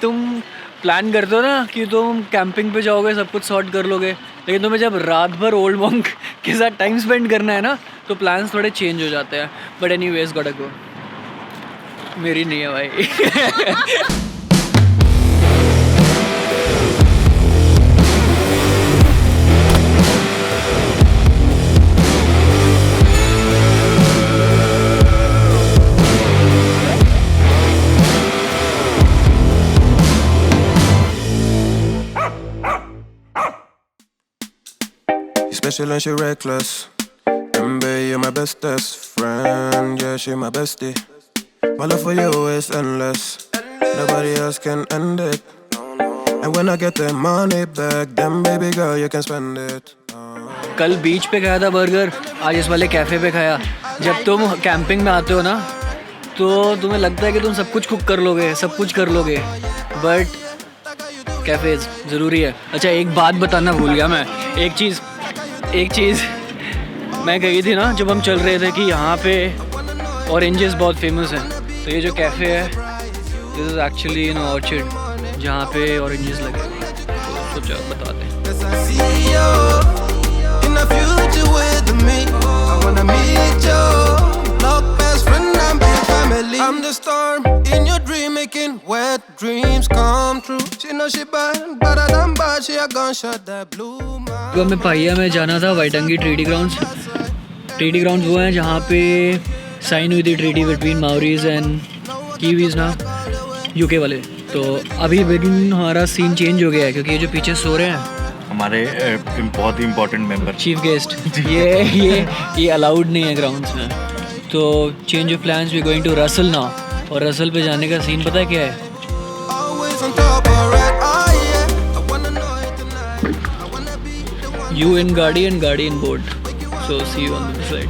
तुम प्लान करते हो ना कि तुम कैंपिंग पे जाओगे, सब कुछ सॉर्ट कर लोगे, लेकिन तुम्हें जब रात भर ओल्ड मॉन्क के साथ टाइम स्पेंड करना है ना, तो प्लान्स थोड़े चेंज हो जाते हैं। बट एनीवेज गॉट गो। मेरी नहीं है भाई। Special and she reckless. Baby, you're my bestest friend. Yeah, she my bestie. My love for you is endless. Nobody else can end it. And when I get the money back, then baby girl, you can spend it. कल बीच पे खाया था burger, आज इस वाले cafe पे खाया। जब तुम कैंपिंग में आते हो ना, तो तुम्हें लगता है कि तुम सब कुछ कुक कर लोगे, सब कुछ कर लोगे, बट कैफ़ेज़ ज़रूरी है। अच्छा, एक बात बताना भूल गया मैं। एक चीज़ मैं गई थी ना, जब हम चल रहे थे कि यहाँ पे ऑरेंजेस बहुत फेमस हैं। तो ये जो कैफ़े है, this is actually in orchard, जहाँ पे ऑरेंजेस लगे हुए हैं। तो सोचा बताते हैं। I'm the storm in your dream, making wet dreams come true. She know she bad, better than bad. She a gunshot that blew my. तो हमें पाहिया में जाना था, वाइटंगी ट्रेडी ग्राउंड्स। ट्रेडी ग्राउंड्स वो हैं जहाँ पे साइन हुई थी ट्रीटी बिटवीन माओरीज एंड कीवीज ना, यूके वाले। तो अभी लेकिन हमारा सीन चेंज हो गया है, क्योंकि ये जो पीछे सो रहे हैं हमारे बहुत ही इम्पोर्टेंट मेंबर, चीफ गेस्ट, ये अलाउड नहीं है ग्राउंड्स में। तो change of plans, we going to Russell now. और रसल पे जाने का सीन पता है क्या है? You in Gaudi and Gaudi in boat. So see you on the side.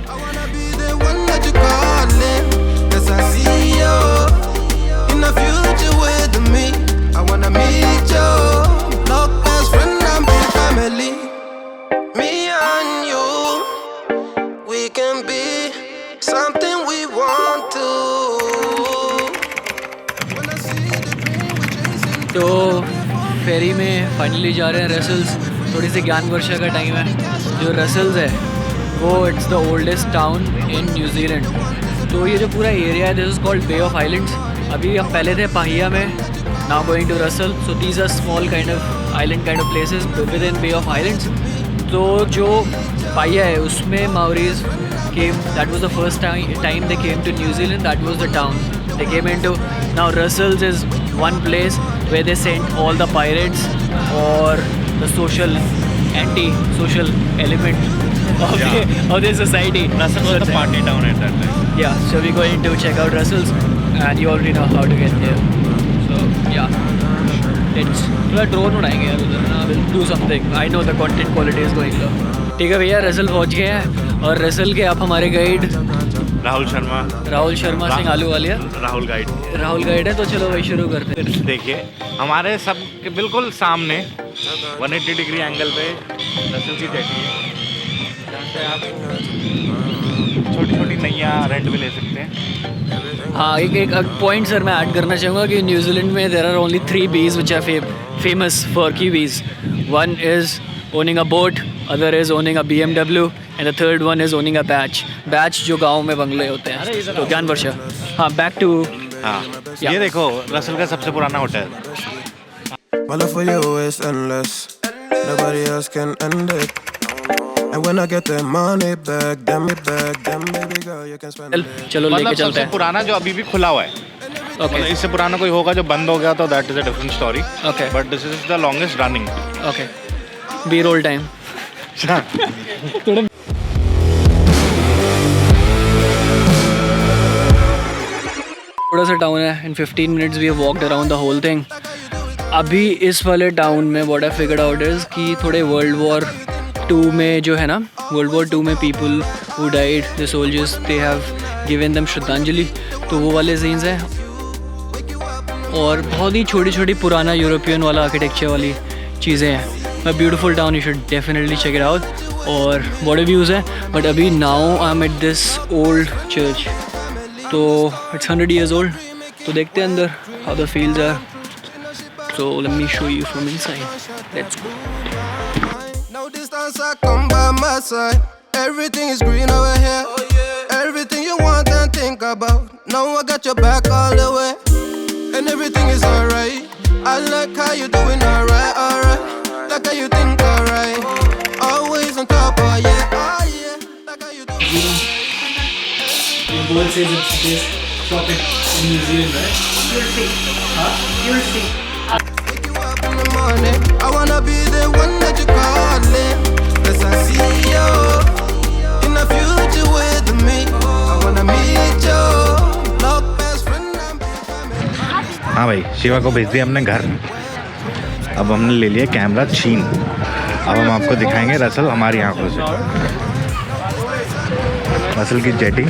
Me and you, we can be something we want to. तो फेरी में फाइनली जा रहे हैं रसल्स। थोड़ी सी ज्ञान वर्षा का टाइम है। जो रसल्स है वो it's the oldest town in New Zealand. तो ये जो पूरा एरिया है, this is called Bay of Islands. अभी हम पहले थे पाहिया में, now going to Russell. So these are small kind of island kind of places with in Bay of Islands. तो जो पाहिया है उसमें Maoris came, that was the first time they came to New Zealand, that was the town they came into. Now Russell's is one place where they sent all the pirates or the anti-social element of the society. Russell was the party town at that time. Yeah, so we're going to check out Russell's and you already know how to get there. So yeah, let's थोड़ा drone उड़ाएंगे यार उधर ना, we'll do something. I know the content quality is going low. ठीक है भैया, Russell पहुँच गए हैं। और रसल के आप हमारे गाइड राहुल शर्मा सिंह आलू वालिया। राहुल गाइड है। तो चलो वही शुरू करते हैं। देखिए हमारे सब के बिल्कुल सामने 180 डिग्री एंगल पे रसल की जेटी है, जहाँ से आप छोटी छोटी नैया रेंट पे ले सकते हैं। हाँ, एक पॉइंट सर मैं ऐड करना चाहूँगा कि न्यूजीलैंड में there are only 3 B's which are famous for kiwis. One is owning a boat, other is owning a BMW and the third one is owning a bach जो गाँव में बंगले होते हैं। तो ज्ञान वर्षा। हाँ, बैक टू। हाँ, ये देखो रसल का सबसे पुराना hotel. My love for you is endless. Nobody else can end it. And when I get the money back, then baby girl, you can spend it. चलो लेके चलते सबसे हैं। पुराना जो अभी भी खुला हुआ है। ओके इससे पुराना कोई होगा जो बंद हो गया तो that is a different story. Okay but this is the longest running. Okay, B roll time. थोड़ा सा टाउन है। In 15 minutes we have walked around the whole thing. अभी इस वाले टाउन में what I figured out is कि थोड़े World War II में जो है ना, World War II में people who died, the soldiers, they have given them श्रद्धांजलि। तो वो वाले सीन्स हैं। और बहुत ही छोटी छोटी पुराना यूरोपियन वाला आर्किटेक्चर वाली चीज़ें हैं। A beautiful town, you should definitely check it out. और बड़े व्यूज़ हैं। बट अभी now I am at this old church, तो इट्स 100 years old। तो देखते हैं अंदर how the feels are. So let me show you from inside. Let's go. No distance, I come by my side. Everything is green over here. Everything you want and think about. Now I got your back all the way. And everything is alright. I like how you doing alright, alright. Like how you think alright. Always on top, oh yeah, oh yeah. Like how you do. Your board says it's best chocolate in New Zealand, right? You'll see. Huh? You'll see. Wake you up in the morning. I wanna be the one that you calling. Cause I see you in the future with me. I wanna meet you. Love best friend and be family. हाँ भाई, शिवा को भेज दिया हमने घर। अब हमने ले लिया कैमरा छीन। अब हम आपको दिखाएंगे रसल हमारी आंखों से। रसल की जेटी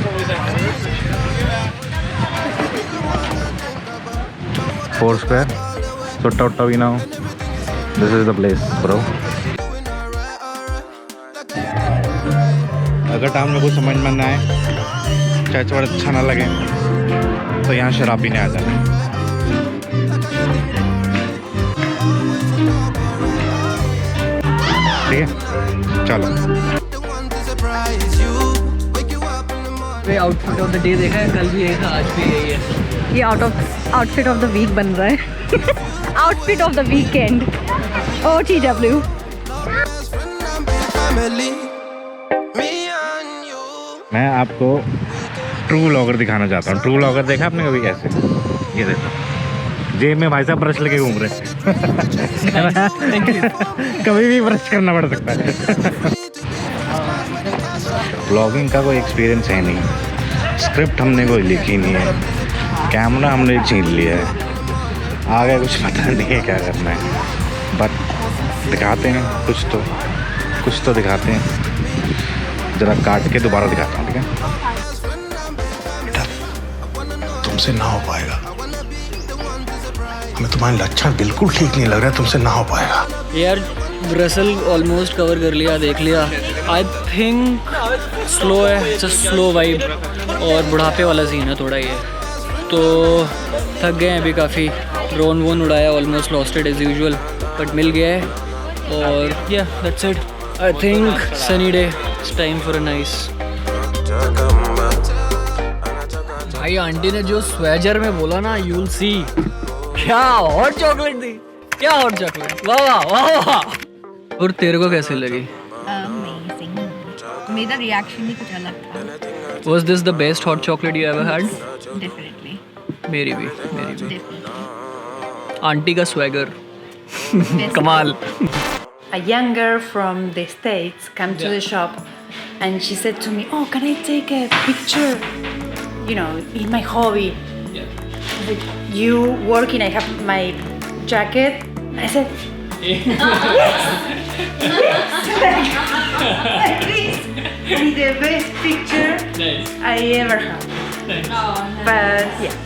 4 स्क्वायर छोटा उट्टा भी ना हो। This is the place bro. अगर टाउन में कुछ समझ में ना आए, चाहे थोड़ा अच्छा ना लगे, तो यहाँ शराब पीने आ जाना। ठीक है, चलो। आउटफिट ऑफ द डे देखा है, कल भी यही था, आज भी यही है। ये आउटफिट ऑफ द वीक बन रहा है। Outfit of the weekend. OTW। मैं आपको ट्रू व्लॉगर दिखाना चाहता हूँ। ट्रू व्लॉगर देखा आपने कभी? कैसे, ये देखो, जेब में भाई साहब ब्रश लेके घूम रहे हैं। कभी भी ब्रश करना पड़ सकता है। व्लॉगिंग का कोई एक्सपीरियंस है नहीं, स्क्रिप्ट हमने कोई लिखी नहीं है, कैमरा हमने छीन लिया है, आगे कुछ पता नहीं है क्या करना है, बट दिखाते हैं कुछ तो दिखाते हैं। ज़रा काट के दोबारा दिखाता हूँ, ठीक है? तुमसे ना हो पाएगा। हमें तुम्हारे लक्षण बिल्कुल ठीक नहीं लग रहा है, तुमसे ना हो पाएगा। यार रसल ऑलमोस्ट कवर कर लिया, देख लिया। आई थिंक स्लो है, स्लो वाइब और बुढ़ापे वाला सीन है थोड़ा ये। तो थक गए हैं अभी काफ़ी, ड्रोन वोन उड़ाया, almost lost it as usual, but मिल गया है। और या that's it. I think sunny day, it's time for a nice. भाई आंटी ने जो स्वेजर में बोला ना, यू विल सी, क्या हॉट चॉकलेट दी, क्या हॉट चॉकलेट, वाह वाह वाह वाह। और तेरे को कैसे लगी? Amazing। मेरा रिएक्शन ही कुछ अलग था। Was this the best hot chocolate you ever had? Definitely। मेरी भी। Definitely। आंटी का swagger, कमाल। A young girl from the States came to the shop and she said to me, "Oh, can I take a picture? You know, in my hobby." I said, "You working? I have my jacket." I said, "Yes, like this. The best picture I ever had." But yeah.